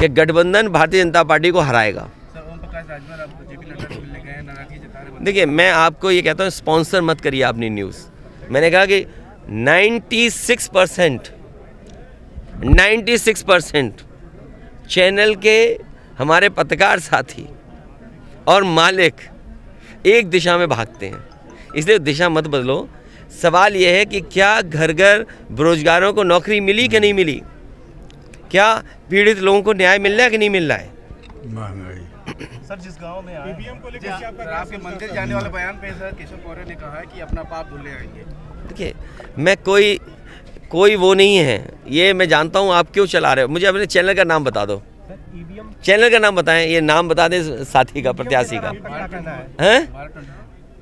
कि गठबंधन भारतीय जनता पार्टी को हराएगा। देखिए, मैं आपको ये कहता हूँ, स्पॉन्सर मत करिए अपनी न्यूज़। मैंने कहा कि 96% चैनल के हमारे पत्रकार साथी और मालिक एक दिशा में भागते हैं, इसलिए दिशा मत बदलो। सवाल यह है कि क्या घर घर बेरोजगारों को नौकरी मिली कि नहीं मिली, क्या पीड़ित लोगों को न्याय मिल रहा है कि नहीं मिल रहा है। सर, जिस गांव में ईवीएम को लेकर आपके मंदिर जाने वाले बयान पे सर केशव मौर्य ने कहा है कि अपना पाप धुले आएंगे। देखिए, मैं कोई वो नहीं है, ये मैं जानता हूँ आप क्यों चला रहे हो। मुझे अपने चैनल का नाम बता दो, चैनल का नाम बताएं, ये नाम बता दें साथी का, प्रत्याशी का। हैं?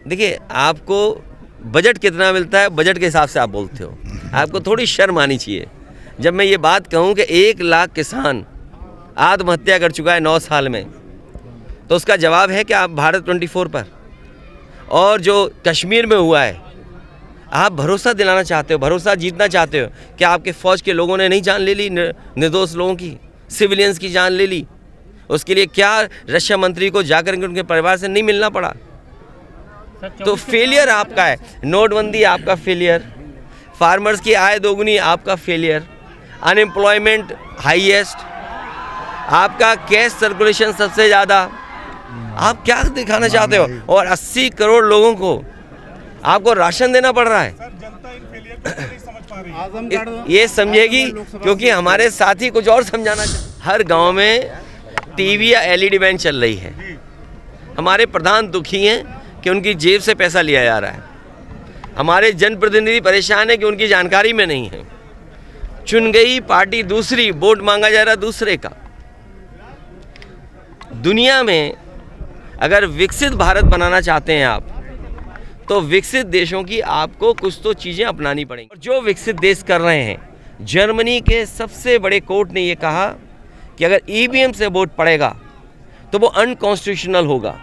देखिए, आपको बजट कितना मिलता है, बजट के हिसाब से आप बोलते हो। आपको थोड़ी शर्म आनी चाहिए। जब मैं ये बात कहूँ कि 1 लाख किसान आत्महत्या कर चुका है 9 साल में, तो उसका जवाब है कि आप भारत 24 पर, और जो कश्मीर में हुआ है, आप भरोसा दिलाना चाहते हो, भरोसा जीतना चाहते हो कि आपके फ़ौज के लोगों ने नहीं जान ले ली, निर्दोष लोगों की, सिविलियंस की जान ले ली। उसके लिए क्या रक्षा मंत्री को जाकर उनके परिवार से नहीं मिलना पड़ा। तो फेलियर आपका है। नोटबंदी आपका फेलियर, फार्मर्स की आय दोगुनी आपका फेलियर, अनएम्प्लॉयमेंट हाईएस्ट, आपका कैश सर्कुलेशन सबसे ज़्यादा। आप क्या दिखाना चाहते हो? और 80 करोड़ लोगों को आपको राशन देना पड़ रहा है। ये समझेगी, क्योंकि हमारे साथी कुछ और समझाना चाहते। हर गांव में टीवी या एलईडी वैन चल रही है। हमारे प्रधान दुखी हैं कि उनकी जेब से पैसा लिया जा रहा है। हमारे जनप्रतिनिधि परेशान है कि उनकी जानकारी में नहीं है। चुन गई पार्टी दूसरी, वोट मांगा जा रहा दूसरे का। दुनिया में अगर विकसित भारत बनाना चाहते हैं आप, तो विकसित देशों की आपको कुछ तो चीज़ें अपनानी पड़ेंगी। और जो विकसित देश कर रहे हैं, जर्मनी के सबसे बड़े कोर्ट ने ये कहा कि अगर ईवीएम से वोट पड़ेगा तो वो अनकॉन्स्टिट्यूशनल होगा।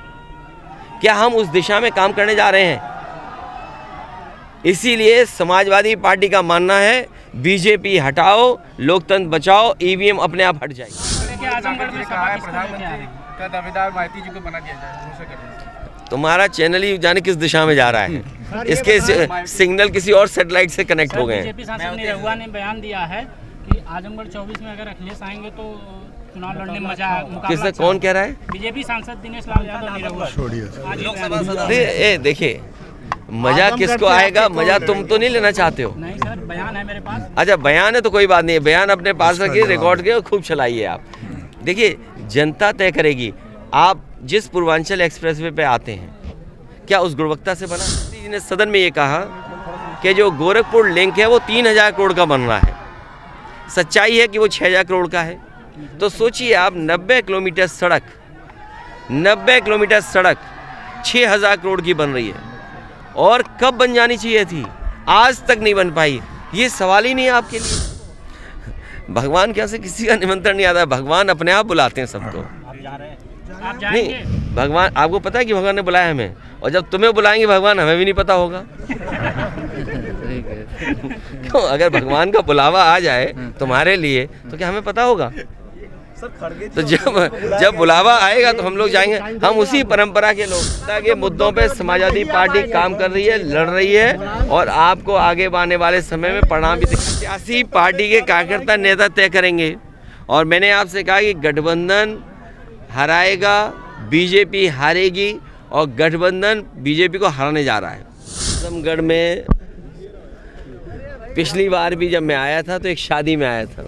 क्या हम उस दिशा में काम करने जा रहे हैं? इसीलिए समाजवादी पार्टी का मानना है, बीजेपी हटाओ, लोकतंत्र बचाओ, ईवीएम अपने आप हट जाएगी। प्रधानमंत्री का दावेदार मायावती जी को बना दिया जाए। तुम्हारा चैनल ही जाने किस दिशा में जा रहा है। इसके सिग्नल किसी और सैटेलाइट से कनेक्ट हो गए हैं। बीजेपी सांसद निरहुआ ने बयान दिया है कि आजमगढ़ 24 में अगर अखिलेश आएंगे तो चुनाव लड़ने में मजा, मुकाबला। किससे, कौन कह रहा है? बीजेपी सांसद दिनेश लाल यादव निरहुआ। देखिए, मजा किसको आएगा? मजा तुम तो नहीं लेना चाहते हो। नहीं सर, बयान है मेरे पास। अच्छा, बयान है तो कोई बात नहीं है, बयान अपने पास रखिए, रिकॉर्ड के खूब चलाइए आप। देखिए, जनता तय करेगी। आप जिस पूर्वांचल एक्सप्रेसवे पे आते हैं, क्या उस गुणवत्ता से बना? जी ने सदन में ये कहा कि जो गोरखपुर लिंक है वो 3000 करोड़ का बन रहा है। सच्चाई है कि वो 6000 करोड़ का है। तो सोचिए आप, 90 किलोमीटर सड़क 6000 करोड़ की बन रही है, और कब बन जानी चाहिए थी, आज तक नहीं बन पाई। ये सवाल ही नहीं है आपके लिए। भगवान के यहाँ से किसी का निमंत्रण नहीं आता, भगवान अपने आप बुलाते हैं सबको। आप नहीं, भगवान, आपको पता है कि भगवान ने बुलाया हमें, और जब तुम्हें बुलाएंगे भगवान, हमें भी नहीं पता होगा। क्यों? अगर भगवान का बुलावा आ जाए तुम्हारे लिए, तो क्या हमें पता होगा? तो जब बुलावा आएगा तो हम लोग जाएंगे। हम उसी परंपरा के लोग के मुद्दों पे समाजवादी पार्टी काम कर रही है, लड़ रही है, और आपको आगे आने वाले समय में परिणाम भी सियासी पार्टी के कार्यकर्ता नेता तय करेंगे। और मैंने आपसे कहा कि गठबंधन हराएगा, बीजेपी हारेगी, और गठबंधन बीजेपी को हराने जा रहा है। आजमगढ़ में पिछली बार भी जब मैं आया था तो एक शादी में आया था,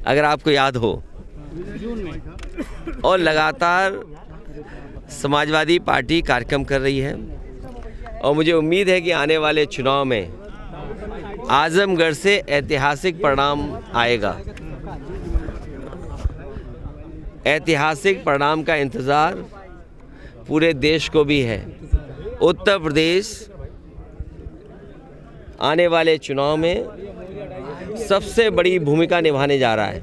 अगर आपको याद हो, और लगातार समाजवादी पार्टी कार्यक्रम कर रही है, और मुझे उम्मीद है कि आने वाले चुनाव में आजमगढ़ से ऐतिहासिक परिणाम आएगा। ऐतिहासिक परिणाम का इंतज़ार पूरे देश को भी है। उत्तर प्रदेश आने वाले चुनाव में सबसे बड़ी भूमिका निभाने जा रहा है।